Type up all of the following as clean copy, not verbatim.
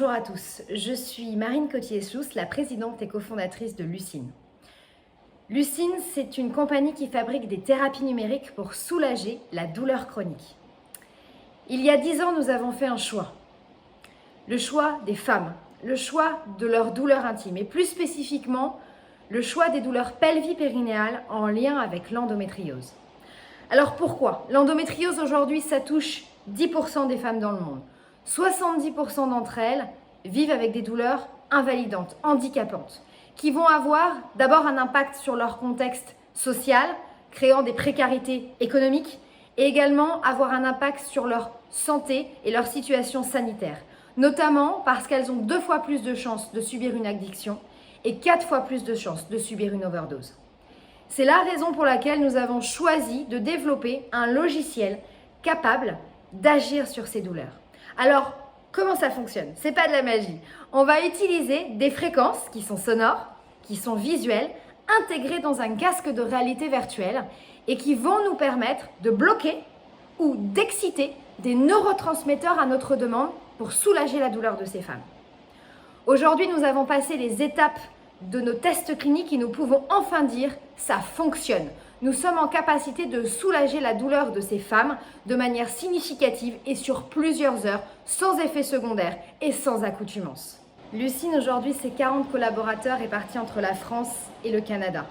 Bonjour à tous, je suis Marine Cotier-Schluss, la présidente et cofondatrice de Lucine. Lucine, c'est une compagnie qui fabrique des thérapies numériques pour soulager la douleur chronique. Il y a 10 ans, nous avons fait un choix. Le choix des femmes, le choix de leur douleur intime et plus spécifiquement, le choix des douleurs pelvipérinéales en lien avec l'endométriose. Alors pourquoi? L'endométriose aujourd'hui, ça touche 10% des femmes dans le monde. 70% d'entre elles vivent avec des douleurs invalidantes, handicapantes, qui vont avoir d'abord un impact sur leur contexte social, créant des précarités économiques, et également avoir un impact sur leur santé et leur situation sanitaire, notamment parce qu'elles ont 2 fois plus de chances de subir une addiction et 4 fois plus de chances de subir une overdose. C'est la raison pour laquelle nous avons choisi de développer un logiciel capable d'agir sur ces douleurs. Alors, comment ça fonctionne? C'est pas de la magie. On va utiliser des fréquences qui sont sonores, qui sont visuelles, intégrées dans un casque de réalité virtuelle et qui vont nous permettre de bloquer ou d'exciter des neurotransmetteurs à notre demande pour soulager la douleur de ces femmes. Aujourd'hui, nous avons passé les étapes de nos tests cliniques et nous pouvons enfin dire « ça fonctionne ». Nous sommes en capacité de soulager la douleur de ces femmes de manière significative et sur plusieurs heures, sans effet secondaire et sans accoutumance. Lucine, aujourd'hui, c'est 40 collaborateurs répartis entre la France et le Canada.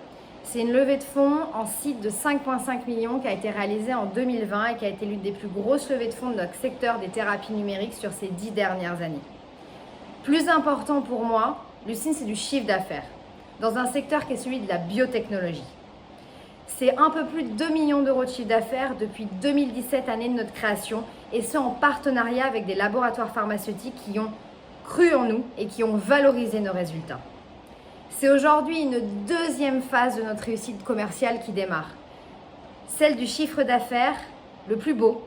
C'est une levée de fonds en site de 5,5 millions qui a été réalisée en 2020 et qui a été l'une des plus grosses levées de fonds de notre secteur des thérapies numériques sur ces 10 dernières années. Plus important pour moi, Lucine, c'est du chiffre d'affaires, dans un secteur qui est celui de la biotechnologie. C'est un peu plus de 2 millions d'euros de chiffre d'affaires depuis 2017, année de notre création, et ce en partenariat avec des laboratoires pharmaceutiques qui ont cru en nous et qui ont valorisé nos résultats. C'est aujourd'hui une deuxième phase de notre réussite commerciale qui démarre, celle du chiffre d'affaires le plus beau,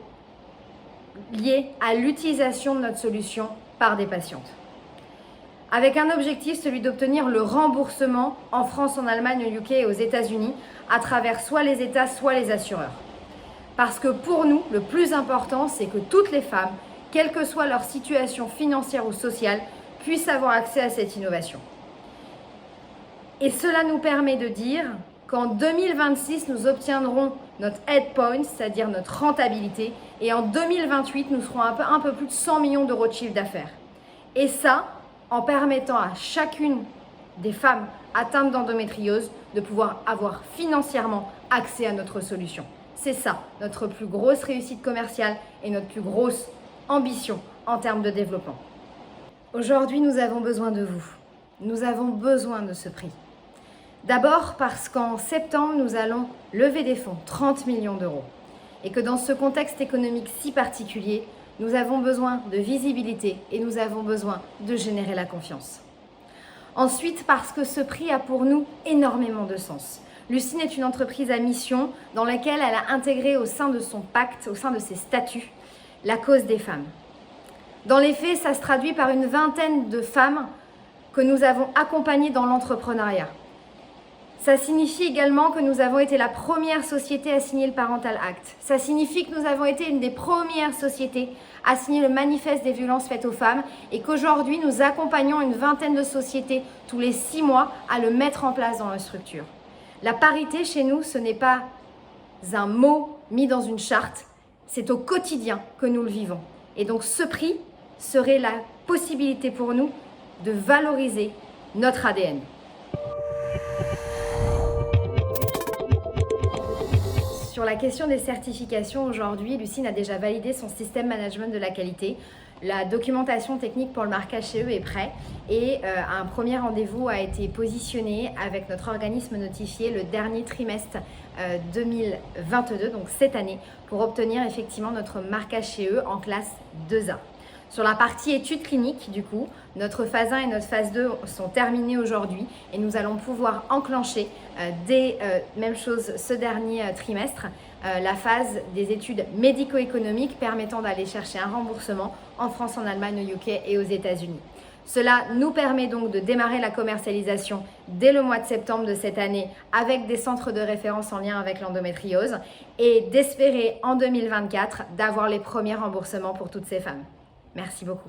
lié à l'utilisation de notre solution par des patientes. Avec un objectif, celui d'obtenir le remboursement en France, en Allemagne, au UK et aux États-Unis, à travers soit les États, soit les assureurs. Parce que pour nous, le plus important, c'est que toutes les femmes, quelle que soit leur situation financière ou sociale, puissent avoir accès à cette innovation. Et cela nous permet de dire qu'en 2026, nous obtiendrons notre head point, c'est-à-dire notre rentabilité, et en 2028, nous serons un peu plus de 100 millions d'euros de chiffre d'affaires. Et ça, en permettant à chacune des femmes atteintes d'endométriose de pouvoir avoir financièrement accès à notre solution. C'est ça, notre plus grosse réussite commerciale et notre plus grosse ambition en termes de développement. Aujourd'hui, nous avons besoin de vous. Nous avons besoin de ce prix. D'abord parce qu'en septembre, nous allons lever des fonds, 30 millions d'euros. Et que dans ce contexte économique si particulier, nous avons besoin de visibilité et nous avons besoin de générer la confiance. Ensuite, parce que ce prix a pour nous énormément de sens. Lucine est une entreprise à mission dans laquelle elle a intégré au sein de son pacte, au sein de ses statuts, la cause des femmes. Dans les faits, ça se traduit par une vingtaine de femmes que nous avons accompagnées dans l'entrepreneuriat. Ça signifie également que nous avons été la première société à signer le Parental Act. Ça signifie que nous avons été une des premières sociétés à signer le manifeste des violences faites aux femmes et qu'aujourd'hui, nous accompagnons une vingtaine de sociétés tous les 6 mois à le mettre en place dans leur structure. La parité chez nous, ce n'est pas un mot mis dans une charte, c'est au quotidien que nous le vivons. Et donc ce prix serait la possibilité pour nous de valoriser notre ADN. Sur la question des certifications, aujourd'hui, Lucine a déjà validé son système management de la qualité. La documentation technique pour le marquage CE est prêt et un premier rendez-vous a été positionné avec notre organisme notifié le dernier trimestre 2022, donc cette année, pour obtenir effectivement notre marquage CE en classe 2A. Sur la partie études cliniques, du coup, notre phase 1 et notre phase 2 sont terminées aujourd'hui et nous allons pouvoir enclencher même chose ce dernier trimestre, la phase des études médico-économiques permettant d'aller chercher un remboursement en France, en Allemagne, au UK et aux États-Unis. Cela nous permet donc de démarrer la commercialisation dès le mois de septembre de cette année avec des centres de référence en lien avec l'endométriose et d'espérer en 2024 d'avoir les premiers remboursements pour toutes ces femmes. Merci beaucoup.